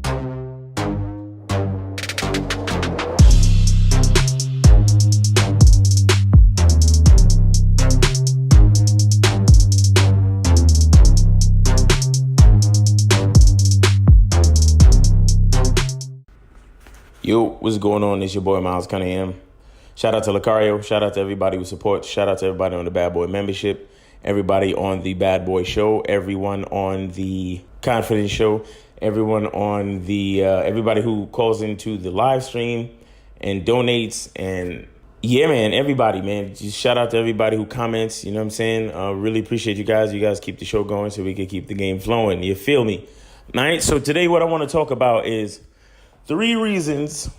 Yo, what's going on? It's your boy Miles Cunningham. Shout out to Lucario. Shout out to everybody who supports. Shout out to everybody on the Bad Boy membership. Everybody on the Bad Boy show. Everyone on the Confidence show. Everyone on the everybody who calls into the live stream and donates. And yeah, man, everybody, man. Just shout out to everybody who comments. You know what I'm saying? Really appreciate you guys. You guys keep the show going so we can keep the game flowing. You feel me? All right. So today, what I want to talk about is 3 reasons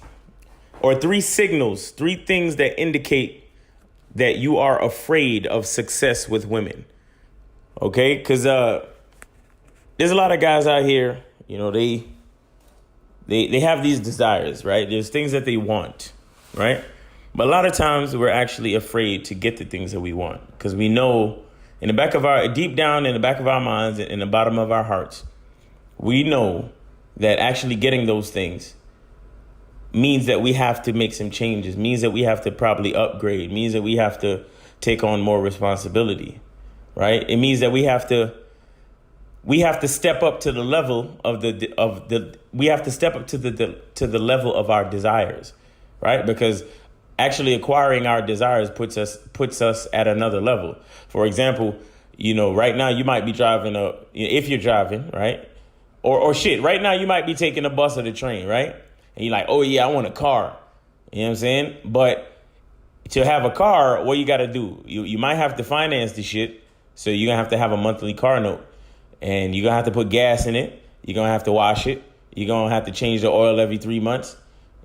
or 3 signals, 3 things that indicate that you are afraid of success with women. Okay? Because there's a lot of guys out here, you know, they have these desires, right? There's things that they want, right? But a lot of times we're actually afraid to get the things that we want because we know deep down in the back of our minds, in the bottom of our hearts, we know that actually getting those things means that we have to make some changes, means that we have to probably upgrade, means that we have to take on more responsibility, right? It means that we have to step up to the level of the level of our desires, right? Because actually acquiring our desires puts us at another level. For example, you know, right now you might be driving if you're driving, right? Or shit, right now you might be taking a bus or the train, right? And you're like, oh, yeah, I want a car. You know what I'm saying? But to have a car, what you got to do? You might have to finance the shit. So you're going to have a monthly car note. And you're going to have to put gas in it. You're going to have to wash it. You're going to have to change the oil every 3 months.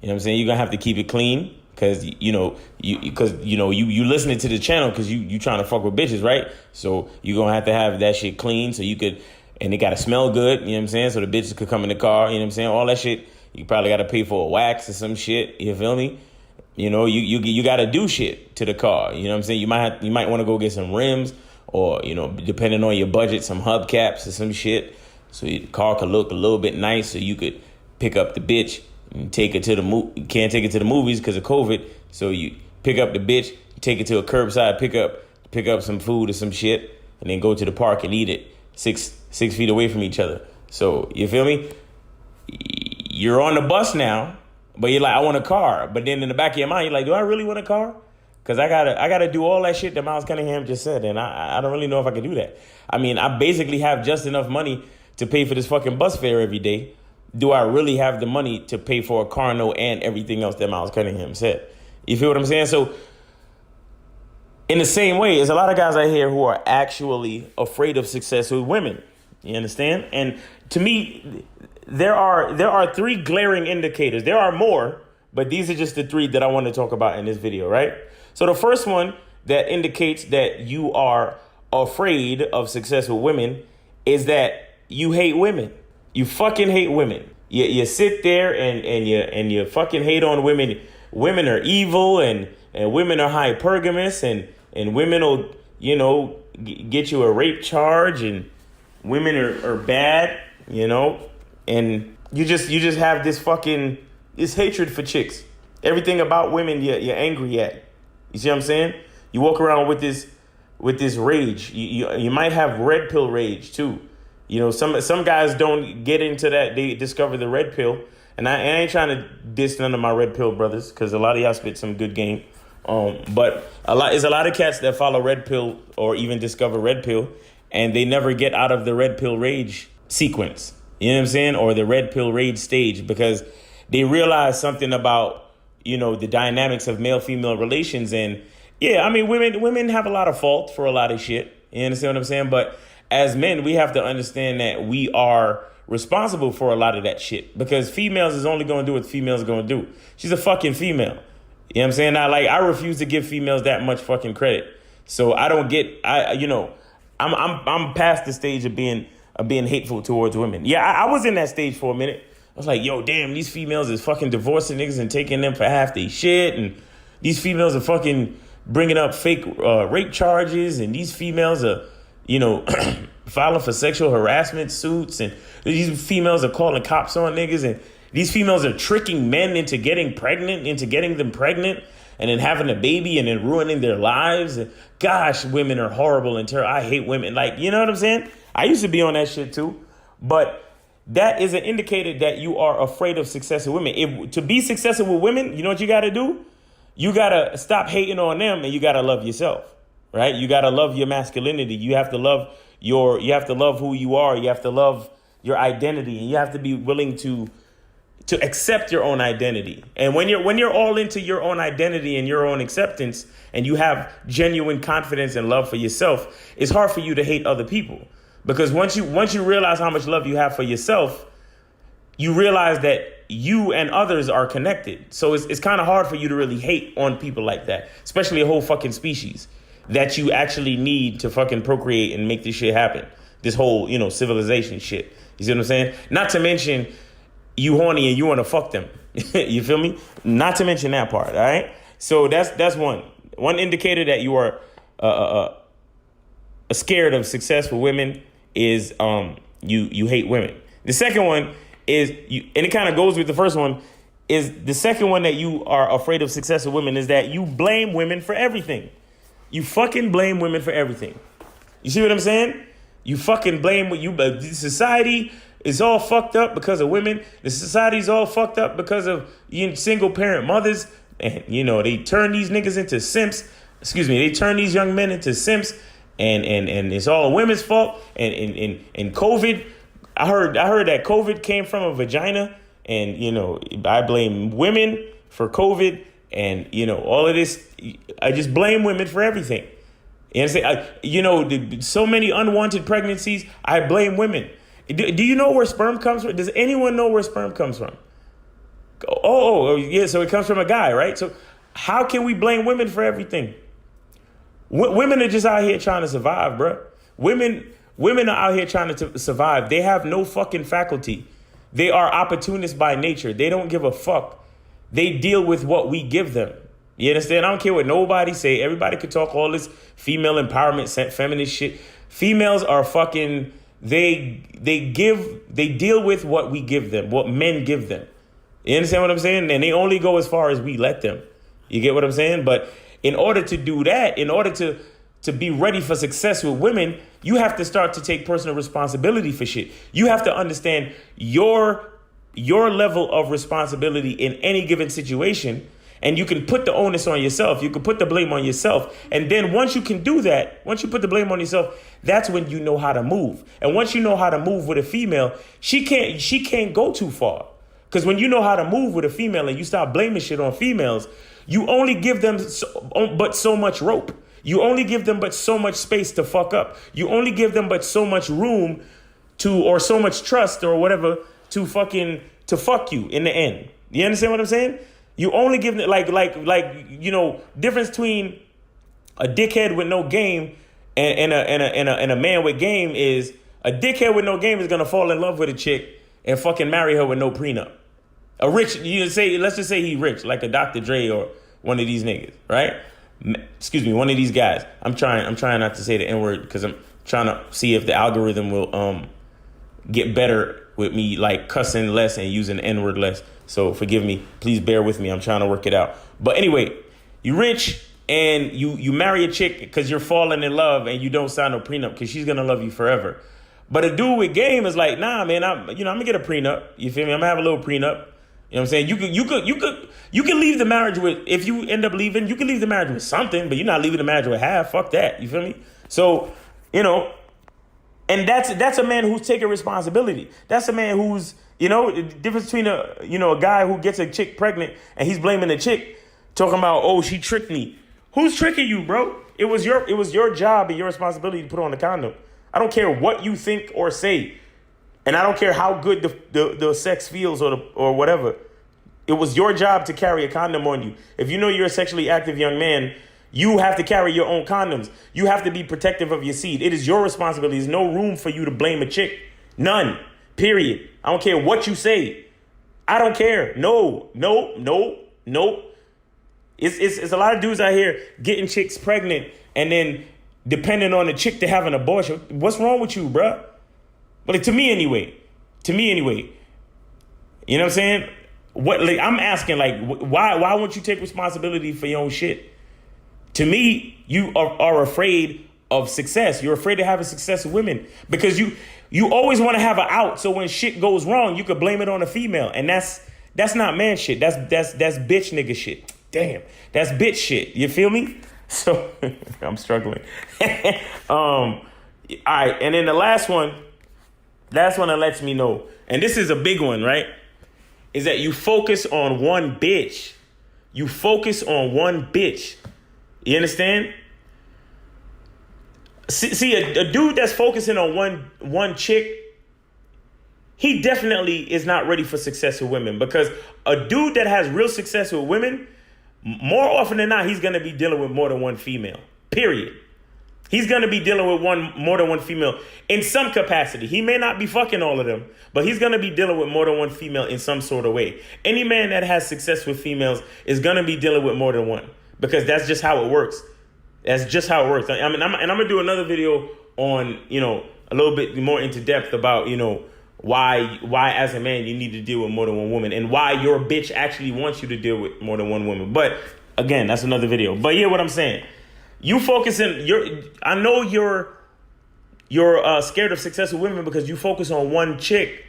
You know what I'm saying? You're going to have to keep it clean. Because, you listening to the channel because you trying to fuck with bitches, right? So you're going to have that shit clean so you could, and it got to smell good. You know what I'm saying? So the bitches could come in the car. You know what I'm saying? All that shit. You probably got to pay for a wax or some shit. You feel me? You know, you got to do shit to the car. You know what I'm saying? You might want to go get some rims or, you know, depending on your budget, some hubcaps or some shit. So the car could look a little bit nice so you could pick up the bitch and take her to the You can't take it to the movies because of COVID. So you pick up the bitch, take it to a curbside pick up some food or some shit and then go to the park and eat it 6 feet away from each other. So you feel me? You're on the bus now, but you're like, I want a car. But then in the back of your mind, you're like, do I really want a car? Because I gotta do all that shit that Miles Cunningham just said, and I don't really know if I can do that. I mean, I basically have just enough money to pay for this fucking bus fare every day. Do I really have the money to pay for a car note and everything else that Miles Cunningham said? You feel what I'm saying? So in the same way, there's a lot of guys out here who are actually afraid of success with women. You understand? And to me, there are 3 glaring indicators. There are more, but these are just the 3 that I want to talk about in this video, right? So the first one that indicates that you are afraid of success with women is that you hate women. You fucking hate women. You sit there and you fucking hate on women. Women are evil and women are hypergamous and women will, you know, get you a rape charge and women are bad, you know. And you just have this hatred for chicks. Everything about women you're angry at. You see what I'm saying? You walk around with this rage. You might have red pill rage too. You know, some guys don't get into that. They discover the red pill. And I ain't trying to diss none of my red pill brothers because a lot of y'all spit some good game. But there's a lot of cats that follow red pill or even discover red pill and they never get out of the red pill rage sequence. You know what I'm saying? Or the red pill rage stage because they realize something about, you know, the dynamics of male-female relations. And yeah, I mean, women have a lot of fault for a lot of shit. You understand what I'm saying? But as men, we have to understand that we are responsible for a lot of that shit because females is only going to do what females are going to do. She's a fucking female. You know what I'm saying? I refuse to give females that much fucking credit. So I'm past the stage of being hateful towards women. Yeah, I was in that stage for a minute. I was like, yo, damn, these females is fucking divorcing niggas and taking them for half their shit. And these females are fucking bringing up fake rape charges. And these females are, you know, filing for sexual harassment suits, and these females are calling cops on niggas, and these females are tricking men into getting them pregnant, and then having a baby, and then ruining their lives. And gosh, women are horrible and terrible. I hate women. Like, you know what I'm saying? I used to be on that shit too, but that is an indicator that you are afraid of successful women. To be successful with women, you know what you got to do? You got to stop hating on them, and you got to love yourself, right? You got to love your masculinity. You have to love who you are. You have to love your identity, and you have to be willing to accept your own identity. And when you're all into your own identity and your own acceptance, and you have genuine confidence and love for yourself, it's hard for you to hate other people. Because once you realize how much love you have for yourself, you realize that you and others are connected. So it's kind of hard for you to really hate on people like that, especially a whole fucking species that you actually need to fucking procreate and make this shit happen. This whole, civilization shit. You see what I'm saying? Not to mention you horny and you want to fuck them. You feel me? Not to mention that part. All right. So that's one indicator that you are scared of successful women is you hate women. The second one is and it kind of goes with the first one, is the second one that you are afraid of successful women is that you blame women for everything. You fucking blame women for everything. You see what I'm saying? You fucking blame society is all fucked up because of women. The society's all fucked up because of single parent mothers. And, they turn these niggas into simps. They turn these young men into simps. And it's all women's fault. And COVID, I heard that COVID came from a vagina. And, I blame women for COVID. And, all of this, I just blame women for everything. You understand? So many unwanted pregnancies, I blame women. Do you know where sperm comes from? Does anyone know where sperm comes from? Oh, yeah, so it comes from a guy, right? So how can we blame women for everything? Women are just out here trying to survive, bro. Women are out here trying to survive. They have no fucking faculty. They are opportunists by nature. They don't give a fuck. They deal with what we give them. You understand? I don't care what nobody say. Everybody could talk all this female empowerment, feminist shit. Females are fucking... They deal with what we give them, what men give them. You understand what I'm saying? And they only go as far as we let them. You get what I'm saying? But in order to do that, in order to be ready for success with women, you have to start to take personal responsibility for shit. You have to understand your level of responsibility in any given situation. And you can put the onus on yourself. You can put the blame on yourself. And then once you can do that, once you put the blame on yourself, that's when you know how to move. And once you know how to move with a female, she can't go too far. Because when you know how to move with a female and you start blaming shit on females, you only give them but so much rope. You only give them but so much space to fuck up. You only give them but so much room or so much trust or whatever to fuck you in the end. You understand what I'm saying? You only give them difference between a dickhead with no game and a man with game is a dickhead with no game is gonna fall in love with a chick and fucking marry her with no prenup. Let's just say he rich, like a Dr. Dre or one of these niggas, right? One of these guys. I'm trying not to say the N-word because I'm trying to see if the algorithm will get better with me like cussing less and using the N-word less. So forgive me. Please bear with me. I'm trying to work it out. But anyway, you rich and you marry a chick because you're falling in love and you don't sign no prenup because she's going to love you forever. But a dude with game is like, nah, man, I'm going to get a prenup. You feel me? I'm going to have a little prenup. You know what I'm saying? You can leave the marriage with, if you end up leaving, you can leave the marriage with something, but you're not leaving the marriage with half. Fuck that. You feel me? So, and that's a man who's taking responsibility. That's a man who's, the difference between a guy who gets a chick pregnant and he's blaming the chick, talking about, oh, she tricked me. Who's tricking you, bro? It was your job and your responsibility to put on the condom. I don't care what you think or say, and I don't care how good the sex feels or whatever. It was your job to carry a condom on you. If you know you're a sexually active young man, you have to carry your own condoms. You have to be protective of your seed. It is your responsibility. There's no room for you to blame a chick. None. Period. I don't care what you say. I don't care. No. It's a lot of dudes out here getting chicks pregnant and then depending on the chick to have an abortion. What's wrong with you, bruh? But like, to me anyway. You know what I'm saying? What, like, I'm asking, like, why won't you take responsibility for your own shit? To me, you are afraid of success. You're afraid of having success with women because you always want to have an out. So when shit goes wrong, you could blame it on a female, and that's not man shit. That's bitch nigga shit. Damn, that's bitch shit. You feel me? So I'm struggling. All right, and then the last one that lets me know, and this is a big one, right? Is that you focus on one bitch. You focus on one bitch. You understand? See, a dude that's focusing on one chick, he definitely is not ready for success with women, because a dude that has real success with women, more often than not, he's going to be dealing with more than one female, period. He's going to be dealing with more than one female in some capacity. He may not be fucking all of them, but he's going to be dealing with more than one female in some sort of way. Any man that has success with females is going to be dealing with more than one, because that's just how it works. That's just how it works. I mean, I'm going to do another video on, a little bit more into depth about, why as a man you need to deal with more than one woman, and why your bitch actually wants you to deal with more than one woman. But again, that's another video. But yeah, what I'm saying, you focusing, I know you're scared of success with women because you focus on one chick.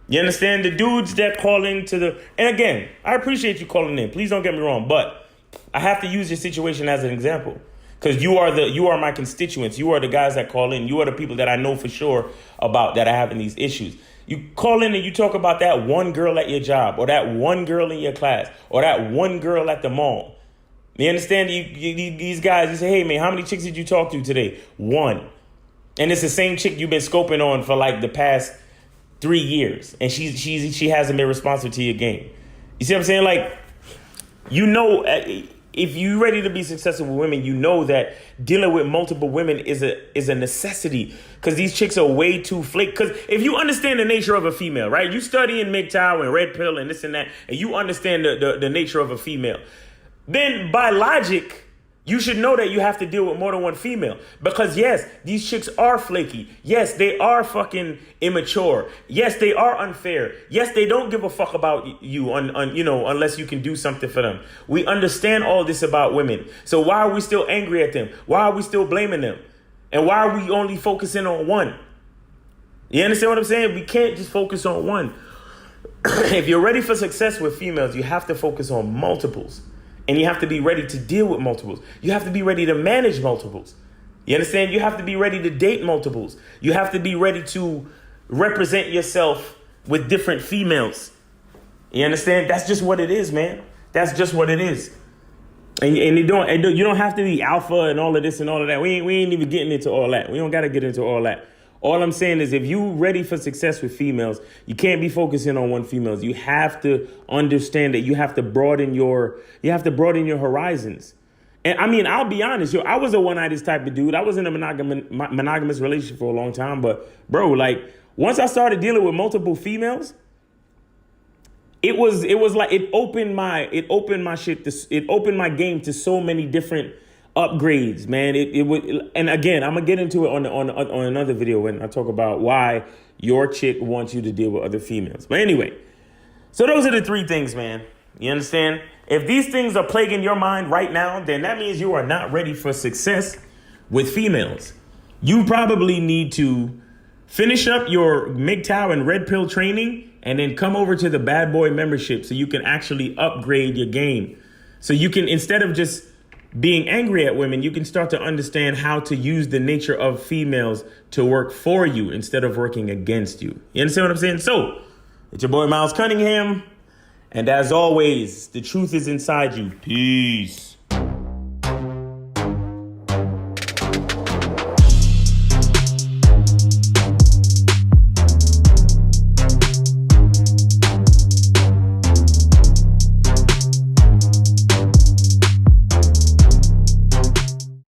You understand? The dudes that call into and again, I appreciate you calling in. Please don't get me wrong, but I have to use your situation as an example, because you are my constituents. You are the guys that call in. You are the people that I know for sure about that are having these issues. You call in and you talk about that one girl at your job, or that one girl in your class, or that one girl at the mall. You understand? These guys, you say, hey, man, how many chicks did you talk to today? One. And it's the same chick you've been scoping on for like the past 3 years. And she hasn't been responsive to your game. You see what I'm saying? Like, if you're ready to be successful with women, you know that dealing with multiple women is a necessity, because these chicks are way too flake. Because if you understand the nature of a female, right? You study in MGTOW and Red Pill and this and that, and you understand the nature of a female, then by logic, you should know that you have to deal with more than one female. Because yes, these chicks are flaky. Yes, they are fucking immature. Yes, they are unfair. Yes, they don't give a fuck about you unless you can do something for them. We understand all this about women. So why are we still angry at them? Why are we still blaming them? And why are we only focusing on one? You understand what I'm saying? We can't just focus on one. If you're ready for success with females, you have to focus on multiples. And you have to be ready to deal with multiples. You have to be ready to manage multiples. You understand? You have to be ready to date multiples. You have to be ready to represent yourself with different females. You understand? That's just what it is, man. That's just what it is. And you don't have to be alpha and all of this and all of that. We ain't even getting into all that. We don't got to get into all that. All I'm saying is, if you ready for success with females, you can't be focusing on one female. You have to understand that you have to broaden your horizons. And I mean, I'll be honest, I was a one-eyed type of dude. I was in a monogamous relationship for a long time. But bro, like, once I started dealing with multiple females, it was like it opened my game to so many different upgrades, man. It would, and again, I'm gonna get into it on another video when I talk about why your chick wants you to deal with other females. But anyway, so those are the 3 things, man. You understand? If these things are plaguing your mind right now, then that means you are not ready for success with females. You probably need to finish up your MGTOW and Red Pill training, and then come over to the Bad Boy membership so you can actually upgrade your game. So you can, instead of just being angry at women, you can start to understand how to use the nature of females to work for you instead of working against you. You understand what I'm saying? So, it's your boy Miles Cunningham. And as always, the truth is inside you. Peace.